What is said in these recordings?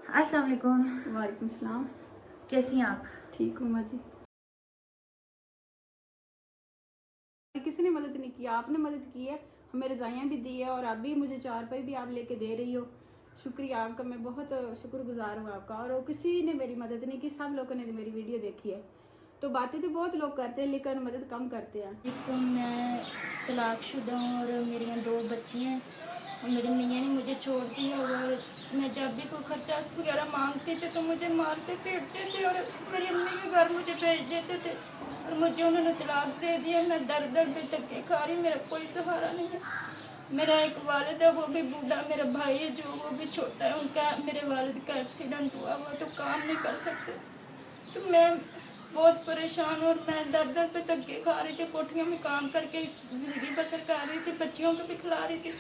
अस्सलाम वालेकुम। वालेकुम सलाम। कैसी हैं आप? ठीक हूँ माँ जी। किसी ने मदद नहीं की, आपने मदद की है, हमें रज़ाइयाँ भी दी है और अभी मुझे चारपाई भी आप लेके दे रही हो। शुक्रिया आपका, मैं बहुत शुक्रगुजार हूँ आपका। और किसी ने मेरी मदद नहीं की, सब लोगों ने मेरी वीडियो देखी है। तो बातें तो बहुत लोग करते हैं लेकिन मदद कम करते हैं। तो मैं तलाकशुदा हूँ और मेरी 2 बच्ची हैं और मेरे मियाँ ने मुझे छोड़ दिया। और मैं जब भी कोई खर्चा वगैरह मांगती थी तो मुझे मारते पीटते थे और मेरी अम्मी के घर मुझे भेज देते थे और मुझे उन्होंने तलाक दे दिया। मैं दर दर पे धक्के खा रही, मेरा कोई सहारा नहीं है। मेरा एक वालिद है, वो भी बूढ़ा, मेरा भाई है जो वो भी छोटा है, उनका मेरे वालिद का एक्सीडेंट हुआ हुआ तो काम नहीं कर सकते। तो मैं बहुत परेशान और मैं दर दर पे धक्के खा रही थी, कोठियों में काम करके ज़िंदगी बसर कर रही थी, बच्चियों को भी खिला रही थी।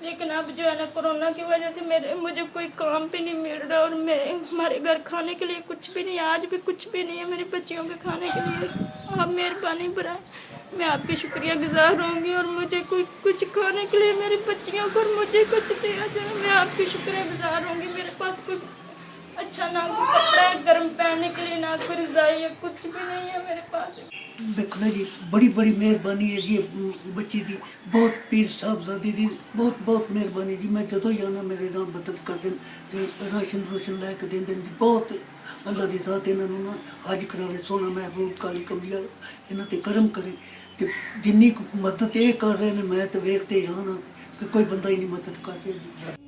लेकिन अब जो है ना, कोरोना की वजह से मुझे कोई काम भी नहीं मिल रहा और हमारे घर खाने के लिए कुछ भी नहीं, आज भी कुछ भी नहीं है मेरी बच्चियों के खाने के लिए। आप मेहरबानी बनाए, मैं आपकी शुक्रिया गुजार रहूँगी और मुझे कुछ खाने के लिए मेरी बच्चियों को और मुझे कुछ दिया जाए, मैं आपकी शुक्रिया गुजार रहूँगी। मेरे पास कोई अच्छा ना कोई कपड़ा है गर्म पहनने के लिए, ना कोई रजाई है, कुछ भी नहीं है मेरे पास। देखो ना जी, बड़ी बड़ी मेहरबानी है जी बच्ची दी, बहुत पीर साहबजादी दी बहुत बहुत मेहरबानी जी। मैं जदों ही आना मेरे नाल मदद कर देन ते राशन रोशन लैके देंदे जी। बहुत अल्लाह दी ज़ात इन्हां नूं ना हज करावे, सोना महबूब काली कमली वाला इन्हां ते करम करे। ते जिन्नी मदद ये कर रहे ने, मैं तो वेखते ही रहां ना कि कोई बंदा ही नहीं मदद कर रहा जी।